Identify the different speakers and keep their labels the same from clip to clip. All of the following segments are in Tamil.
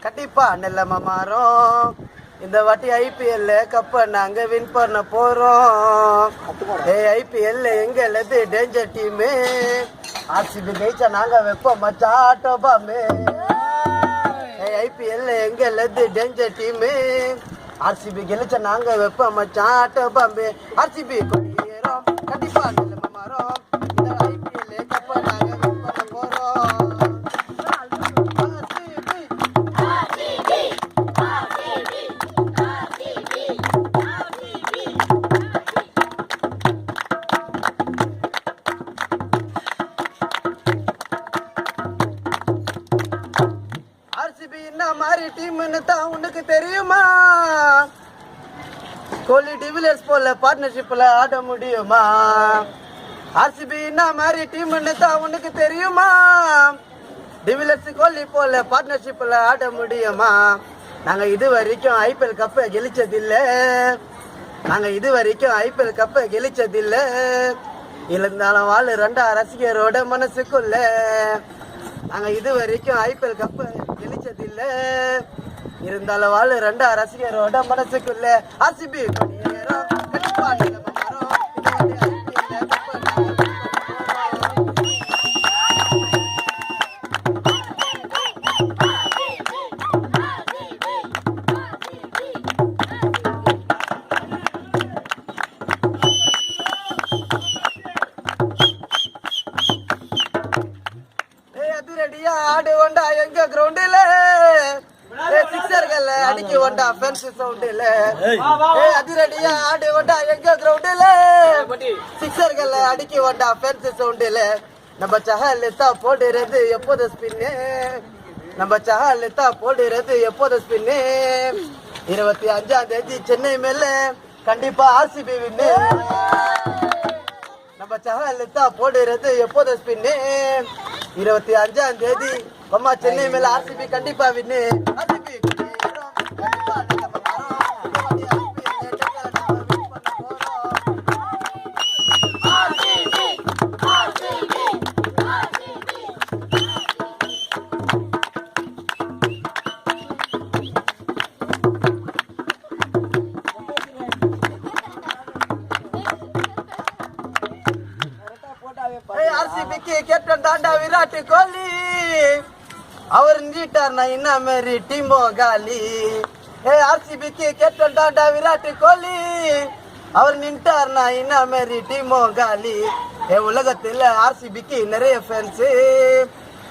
Speaker 1: கண்டிப்பா நிலைமை மாறும். இந்த வாட்டி ஐபிஎல்ல கப்ப நாங்க வின் பண்ண போறோம். ஐபிஎல்ல எங்களது டேஞ்சர் டீமு. ஆர்சிபி ஜெயிச்சா நாங்க வைப்போம் மச்சா ஆட்டோ பாம்பு. ஐபிஎல்ல எங்களது டேஞ்சர் டீமு. ஆர்சிபி கெளிச்சா நாங்க வைப்போம் மச்சா ஆட்டோ பாம்பு. ஆர்சிபி கொடியேறோம் கண்டிப்பா நிலைமை மாறும். இந்த ஐபிஎல்ல கப்ப நாங்க வின் பண்ண போறோம். ஆர்சிபி என்ன மாதிரி டீம்னு தான் உனக்கு தெரியுமா? கோலி டிவிலியர்ஸ் போல பார்ட்னர்ஷிப்ல ஆட முடியுமா? ஆர்சிபி என்ன மாதிரி டீம்னு தான் உனக்கு தெரியுமா? டிவிலியர்ஸ் கோலி போல பார்ட்னர்ஷிப்ல ஆட முடியுமா? நாங்க இது வரைக்கும் ஐபிஎல் கப்பை கெளிச்சதில்ல. நாங்க இது வரைக்கும் ஐபிஎல் கப்பை கெளிச்சதில்ல. இருந்தாலும் வாழ் ரெண்டா ரசிகரோட மனசுக்குள்ள. நாங்க இது வரைக்கும் ஐபிஎல் கப்பு கெளிச்சதில்ல. இருந்தாலும் வாழ் ரெண்டா ரசிகரோட மனசுக்குள்ள. ஆர்சிபி கொடியேறும் கண்டிப்பா நிலைமை மாறும். அதிரடியா ஆடு வண்டா எங்க கிரவுண்டில. சிக்ஸர்கள் அடிக்க வண்டா ஃபென்ஸ் சவுண்டில. அதிரடியா ஆடு வண்டா எங்க கிரவுண்டில. சிக்ஸர்கள் அடிக்க வண்டா ஃபென்ஸ் சவுண்டில. நம்ம சஹலித்தா போடுறது எப்போது ஸ்பின்னு. நம்ம சஹலித்தா போடுறது எப்போது ஸ்பின்னு. 25ஆம் தேதி சென்னை மேல கண்டிப்பா ஆர்சிபி வின்னு. நம்ம சஹலித்தா போடுறது எப்போது ஸ்பின்னு. 25ஆம் தேதி அம்மா சென்னை மேல ஆர்சிபி கண்டிப்பா வின்னு. ஆர்சிபி ஆர்சிபிக்கு கேப்டன் தாண்டா விராட் கோலி. அவர் நீட்டார்னா என்ன மாதிரி டீமோ காலி. ஆர்சிபிக்கு கேப்டன் தாண்டா விராட் கோலி. அவர் நின்ட்டார்னா என்ன மாதிரி டீமோ காலி. உலகத்துல ஆர்சிபிக்கு நிறைய ஃபேன்ஸு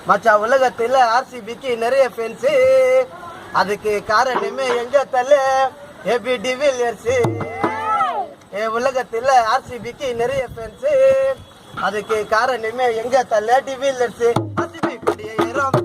Speaker 1: மச்சா. உலகத்துல ஆர்சிபிக்கு நிறைய ஃபேன்ஸு. அதுக்கு காரணமே எங்க தலை ஏபி டிவிலியர்ஸ். உலகத்துல ஆர்சிபிக்கு நிறைய ஃபேன்ஸு. அதுக்கு காரணமே எங்க தலை டிவிலியர்ஸ். ஆர்சிபி கொடியேறும்